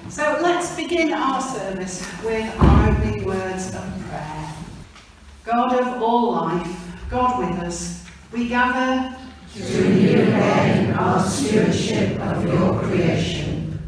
So let's begin our service with our opening words of prayer. God of all life, God with us, we gather to renew again our stewardship of your creation.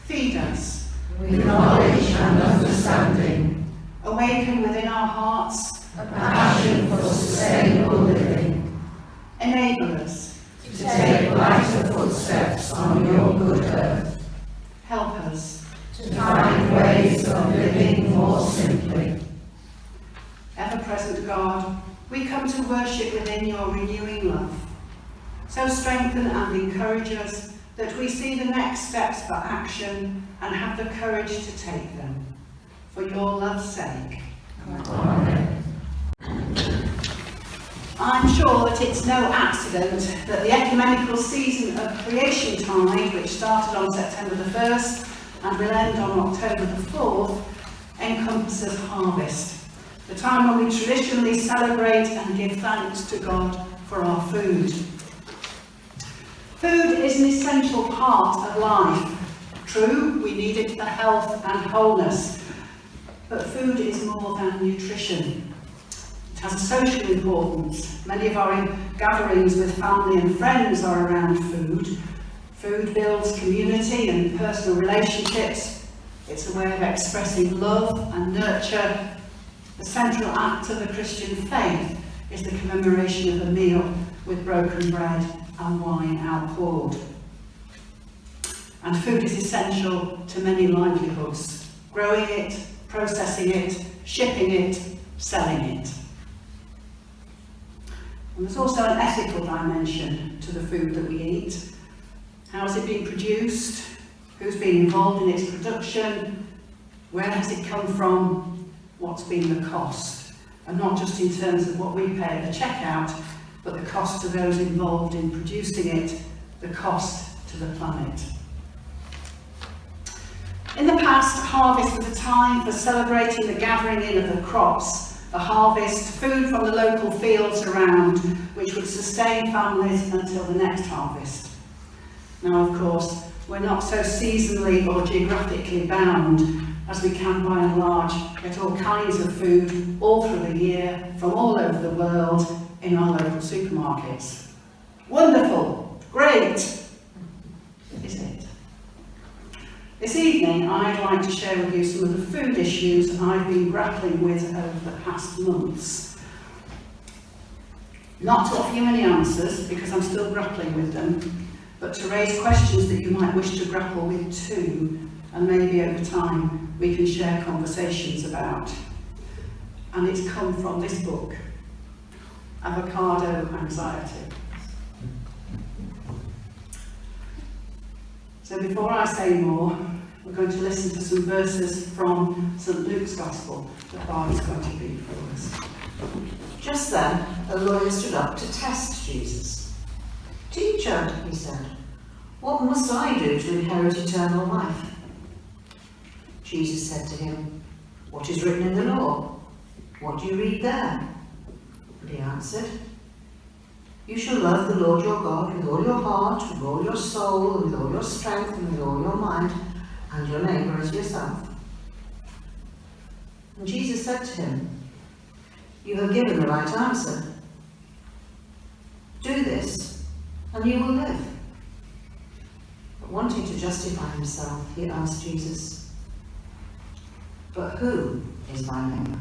Feed us with knowledge and understanding. Awaken within our hearts a passion for sustainable living. Enable us to take lighter footsteps on your good earth. Help us to find ways of living more simply. Ever-present God, we come to worship within your renewing love. So strengthen and encourage us that we see the next steps for action and have the courage to take them. For your love's sake. Amen. I'm sure that it's no accident that the ecumenical season of Creation Tide, which started on September the 1st and will end on October the 4th, encompasses harvest, the time when we traditionally celebrate and give thanks to God for our food. Food is an essential part of life. True, we need it for health and wholeness, but food is more than nutrition. It has a social importance. Many of our gatherings with family and friends are around food. Food builds community and personal relationships. It's a way of expressing love and nurture. The central act of the Christian faith is the commemoration of a meal with broken bread and wine outpoured. And food is essential to many livelihoods. Growing it, processing it, shipping it, selling it. And there's also an ethical dimension to the food that we eat. How has it been produced? Who's been involved in its production? Where has it come from? What's been the cost? And not just in terms of what we pay at the checkout, but the cost to those involved in producing it, the cost to the planet. In the past, harvest was a time for celebrating the gathering in of the crops, the harvest, food from the local fields around, which would sustain families until the next harvest. Now, of course, we're not so seasonally or geographically bound, as we can by and large get all kinds of food all through the year from all over the world in our local supermarkets. Wonderful, great, is it? This evening I'd like to share with you some of the food issues I've been grappling with over the past months. Not to offer you any answers, because I'm still grappling with them, but to raise questions that you might wish to grapple with too, and maybe over time we can share conversations about. And it's come from this book, Avocado Anxiety. So before I say more, we're going to listen to some verses from St. Luke's Gospel that Barbara's going to read for us. Just then, a lawyer stood up to test Jesus. "Teacher," he said, "what must I do to inherit eternal life?" Jesus said to him, "What is written in the law? What do you read there?" And he answered, "You shall love the Lord your God with all your heart, with all your soul, with all your strength, and with all your mind, and your neighbour as yourself." And Jesus said to him, "You have given the right answer. Do this, and you will live." But wanting to justify himself, he asked Jesus, "But who is my neighbour?"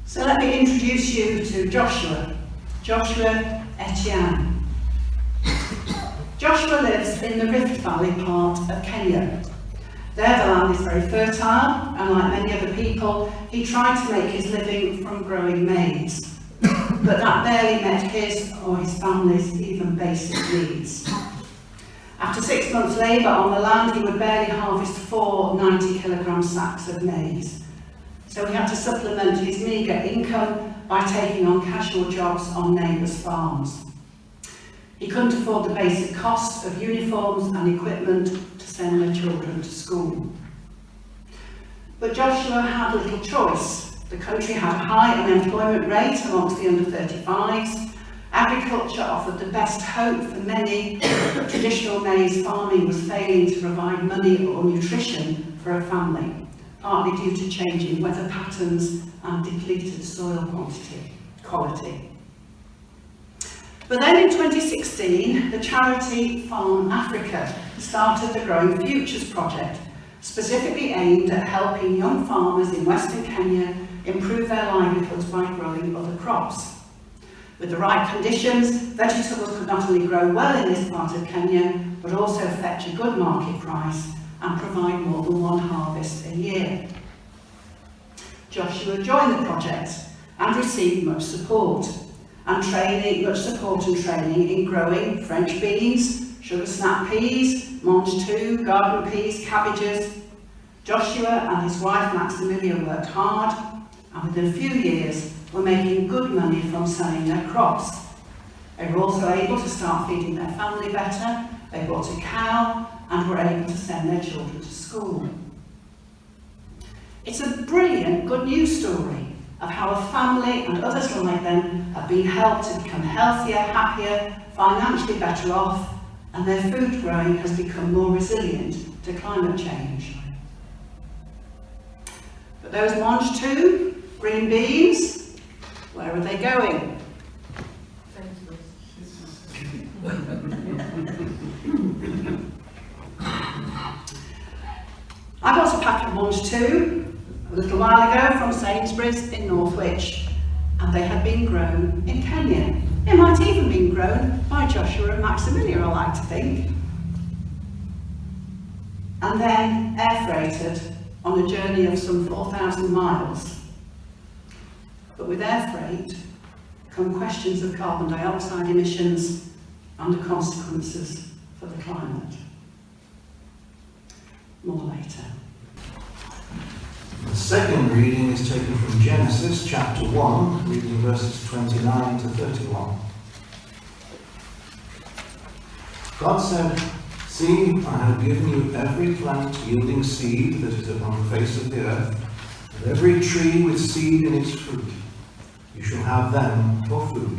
So let me introduce you to Joshua Etienne. Joshua lives in the Rift Valley part of Kenya. There the land is very fertile, and like many other people, he tried to make his living from growing maize. But that barely met his or his family's even basic needs. After 6 months' labour on the land, he would barely harvest 4 90-kilogram sacks of maize. So he had to supplement his meagre income by taking on casual jobs on neighbours' farms. He couldn't afford the basic cost of uniforms and equipment to send their children to school. But Joshua had little choice. The country had a high unemployment rate amongst the under 35s, Agriculture offered the best hope for many, but traditional maize farming was failing to provide money or nutrition for a family, partly due to changing weather patterns and depleted soil quality. But then in 2016, the charity Farm Africa started the Growing Futures project, specifically aimed at helping young farmers in Western Kenya improve their livelihoods by growing other crops. With the right conditions, vegetables could not only grow well in this part of Kenya, but also fetch a good market price and provide more than one harvest a year. Joshua joined the project and received much support and training in growing French beans, sugar snap peas, mange tout, garden peas, cabbages. Joshua and his wife Maximilia worked hard, and within a few years were making good money from selling their crops. They were also able to start feeding their family better, they bought a cow and were able to send their children to school. It's a brilliant good news story of how a family and others like them have been helped to become healthier, happier, financially better off, and their food growing has become more resilient to climate change. But those mange tout, green beans, where are they going? I got a pack of mange tout a little while ago from Sainsbury's in Northwich, and they had been grown in Kenya. It might even been grown by Joshua and Maximilia, I like to think. And then air freighted on a journey of some 4,000 miles. But with air freight come questions of carbon dioxide emissions and the consequences for the climate. More later. The second reading is taken from Genesis chapter 1, reading verses 29 to 31. God said, "See, I have given you every plant yielding seed that is upon the face of the earth, and every tree with seed in its fruit. You shall have them for food.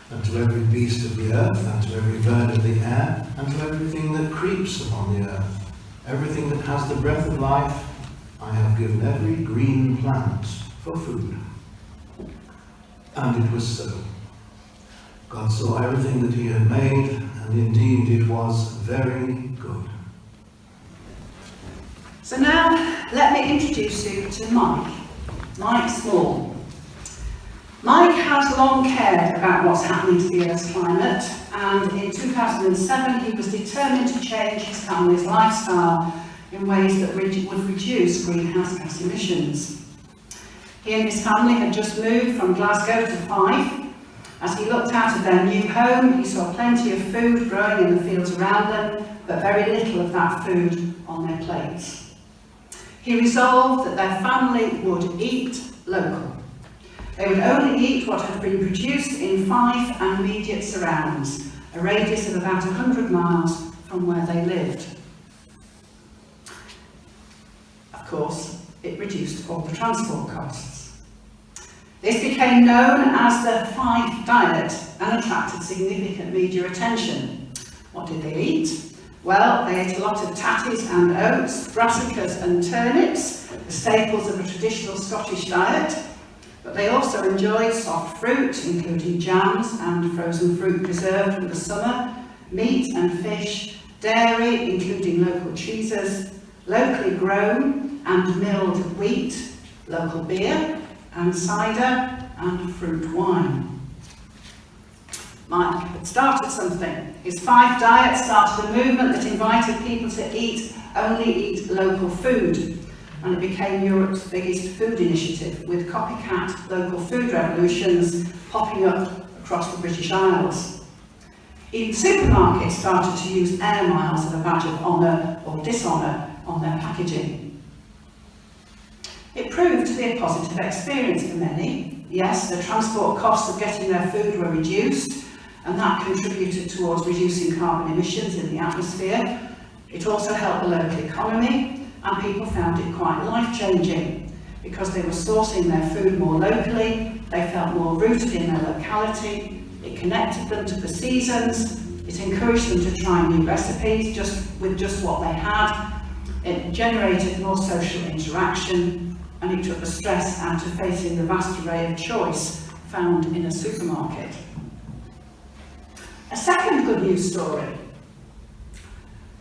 And to every beast of the earth, and to every bird of the air, and to everything that creeps upon the earth, everything that has the breath of life, I have given every green plant for food." And it was so. God saw everything that he had made, and indeed it was very good. So now let me introduce you to Mike Small. Mike has long cared about what's happening to the Earth's climate, and in 2007 he was determined to change his family's lifestyle in ways that would reduce greenhouse gas emissions. He and his family had just moved from Glasgow to Fife. As he looked out of their new home, he saw plenty of food growing in the fields around them, but very little of that food on their plates. He resolved that their family would eat local. They would only eat what had been produced in Fife and immediate surrounds, a radius of about 100 miles from where they lived. Of course, it reduced all the transport costs. This became known as the Fife diet and attracted significant media attention. What did they eat? Well, they ate a lot of tatties and oats, brassicas and turnips, the staples of a traditional Scottish diet, but they also enjoyed soft fruit, including jams and frozen fruit preserved for the summer, meat and fish, dairy, including local cheeses, locally grown and milled wheat, local beer and cider and fruit wine. Mike had started something. His Fife diet started a movement that invited people to only eat local food, and it became Europe's biggest food initiative, with copycat local food revolutions popping up across the British Isles. Even supermarkets started to use air miles as a badge of honour or dishonour on their packaging. It proved to be a positive experience for many. Yes, the transport costs of getting their food were reduced, and that contributed towards reducing carbon emissions in the atmosphere. It also helped the local economy, and people found it quite life-changing because they were sourcing their food more locally, they felt more rooted in their locality, It connected them to the seasons. It encouraged them to try new recipes with just what they had. It generated more social interaction, and it took the stress out of facing the vast array of choice found in a supermarket. A second good news story.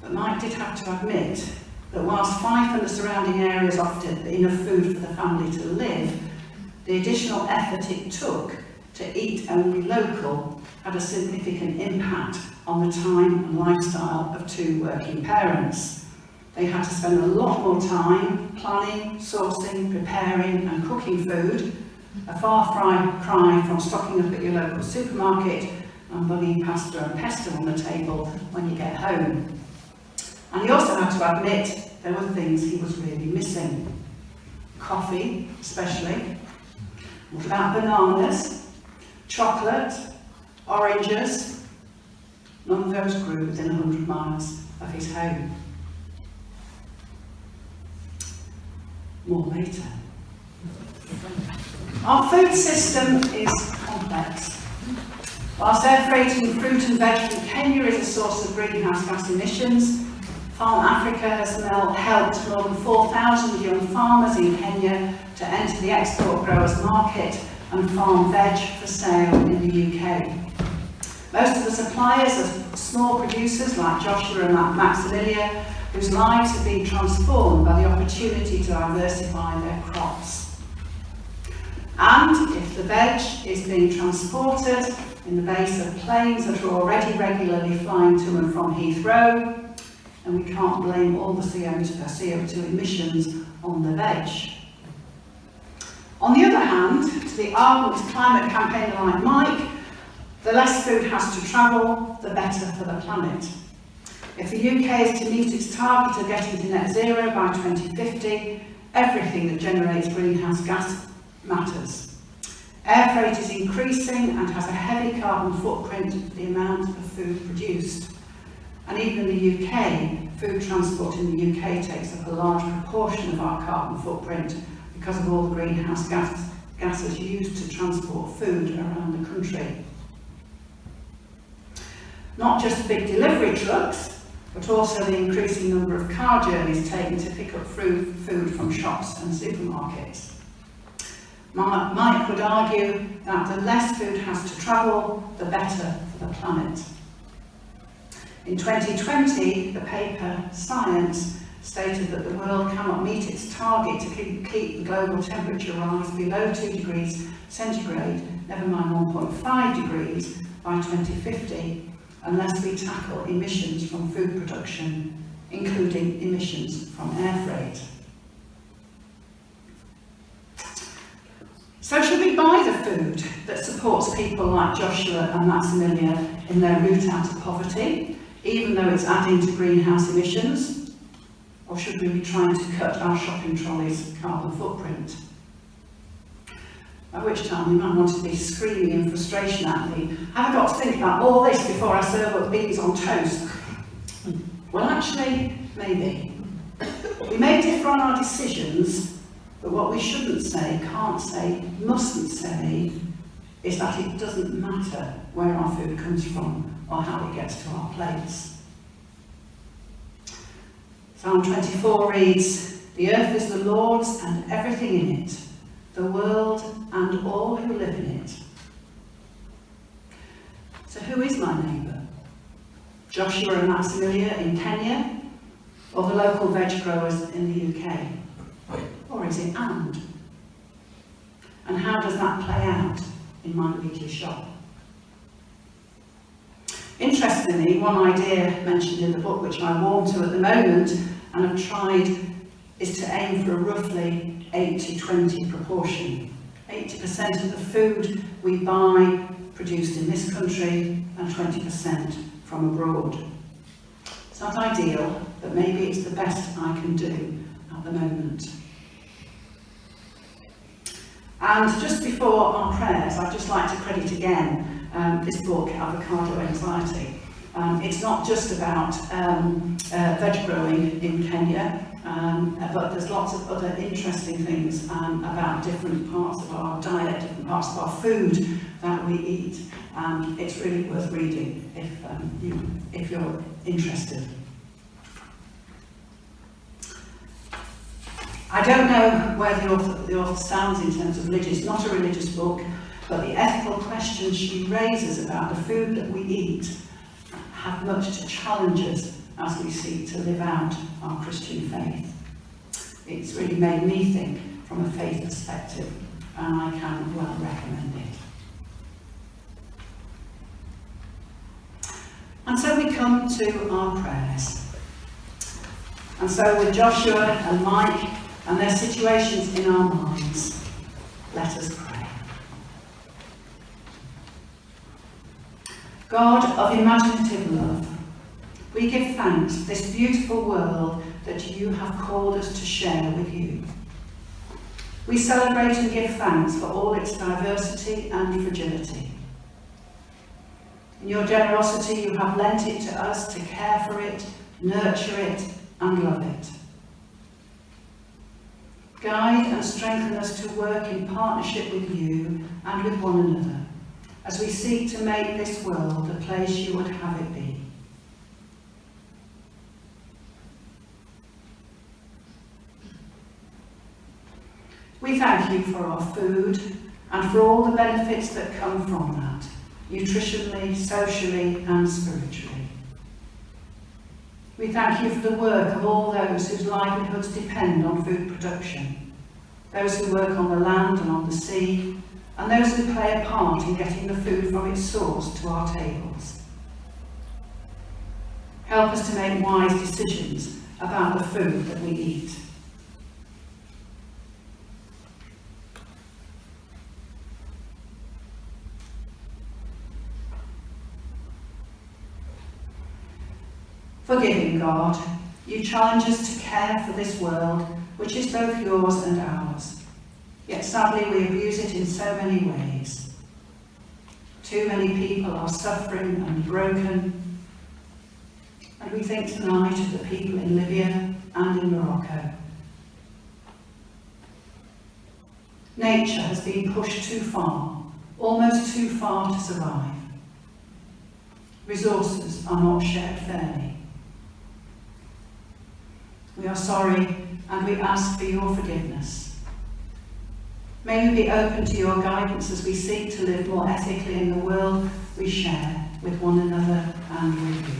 But Mike did have to admit that whilst Fife and the surrounding areas offered enough food for the family to live, the additional effort it took to eat only local had a significant impact on the time and lifestyle of two working parents. They had to spend a lot more time planning, sourcing, preparing and cooking food, a far cry from stocking up at your local supermarket and bunging pasta and pesto on the table when you get home. And he also had to admit there were things he was really missing. Coffee, especially. What about bananas? Chocolate? Oranges? None of those grew within 100 miles of his home. More later. Our food system is complex. Whilst air freighting fruit and veg from Kenya is a source of greenhouse gas emissions, Farm Africa has helped more than 4,000 young farmers in Kenya to enter the export growers market and farm veg for sale in the UK. Most of the suppliers are small producers like Joshua and Maximilia, whose lives have been transformed by the opportunity to diversify their crops. And if the veg is being transported in the base of planes that are already regularly flying to and from Heathrow, and we can't blame all the CO2 emissions on the veg. On the other hand, to the ardent climate campaigner like Mike, the less food has to travel, the better for the planet. If the UK is to meet its target of getting to net zero by 2050, everything that generates greenhouse gas matters. Air freight is increasing and has a heavy carbon footprint for the amount of food produced. And even in the UK, food transport in the UK takes up a large proportion of our carbon footprint because of all the greenhouse gases used to transport food around the country. Not just big delivery trucks, but also the increasing number of car journeys taken to pick up food from shops and supermarkets. Mike would argue that the less food has to travel, the better for the planet. In 2020, the paper Science stated that the world cannot meet its target to keep the global temperature rise below 2 degrees centigrade, never mind 1.5 degrees, by 2050, unless we tackle emissions from food production, including emissions from air freight. So should we buy the food that supports people like Joshua and Maximilia in their route out of poverty, even though it's adding to greenhouse emissions? Or should we be trying to cut our shopping trolley's carbon footprint? At which time you might want to be screaming in frustration at me, have I got to think about all this before I serve up beans on toast? Well, actually, maybe. We may differ on our decisions, but what we shouldn't say, can't say, mustn't say, is that it doesn't matter where our food comes from or how it gets to our plates. Psalm 24 reads, "The earth is the Lord's and everything in it, the world and all who live in it." So who is my neighbour? Joshua and Maximilia in Kenya, or the local veg growers in the UK? Or is it and? And how does that play out in my weekly shop? Interestingly, one idea mentioned in the book, which I warm to at the moment and have tried, is to aim for a roughly 80-20 proportion. 80% of the food we buy produced in this country and 20% from abroad. It's not ideal, but maybe it's the best I can do at the moment. And just before our prayers, I'd just like to credit again this book, Avocado Anxiety. It's not just about veg growing in Kenya, but there's lots of other interesting things about different parts of our diet, different parts of our food that we eat. and it's really worth reading if you're interested. I don't know where the author stands in terms of religion. It's not a religious book, but the ethical questions she raises about the food that we eat have much to challenge us as we seek to live out our Christian faith. It's really made me think from a faith perspective, and I can well recommend it. And so we come to our prayers. And so with Joshua and Mike and their situations in our minds, let us pray. God of imaginative love, we give thanks for this beautiful world that you have called us to share with you. We celebrate and give thanks for all its diversity and fragility. In your generosity, you have lent it to us to care for it, nurture it, and love it. Guide and strengthen us to work in partnership with you and with one another as we seek to make this world the place you would have it be. We thank you for our food and for all the benefits that come from that, nutritionally, socially, and spiritually. We thank you for the work of all those whose livelihoods depend on food production, those who work on the land and on the sea, and those who play a part in getting the food from its source to our tables. Help us to make wise decisions about the food that we eat. Forgiving God, you challenge us to care for this world, which is both yours and ours. Yet sadly we abuse it in so many ways. Too many people are suffering and broken. And we think tonight of the people in Libya and in Morocco. Nature has been pushed too far, almost too far to survive. Resources are not shared fairly. We are sorry and we ask for your forgiveness. May we be open to your guidance as we seek to live more ethically in the world we share with one another and with you.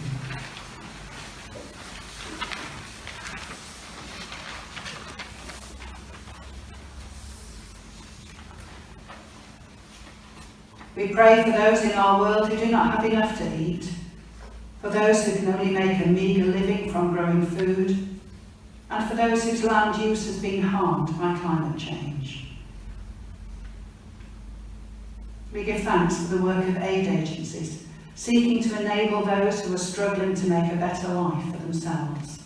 We pray for those in our world who do not have enough to eat, for those who can only make a meagre living from growing food, and for those whose land use has been harmed by climate change. We give thanks for the work of aid agencies, seeking to enable those who are struggling to make a better life for themselves.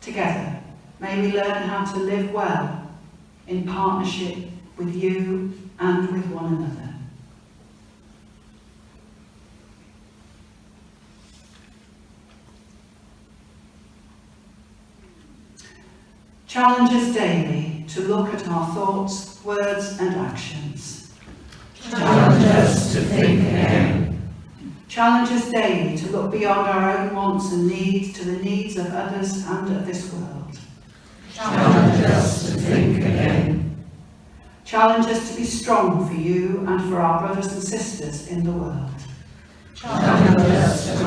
Together, may we learn how to live well in partnership with you and with one another. Challenge us daily to look at our thoughts, words and actions. Challenge us to think again. Challenge us daily to look beyond our own wants and needs to the needs of others and of this world. Challenge us to think again. Challenge us to be strong for you and for our brothers and sisters in the world. Challenge us to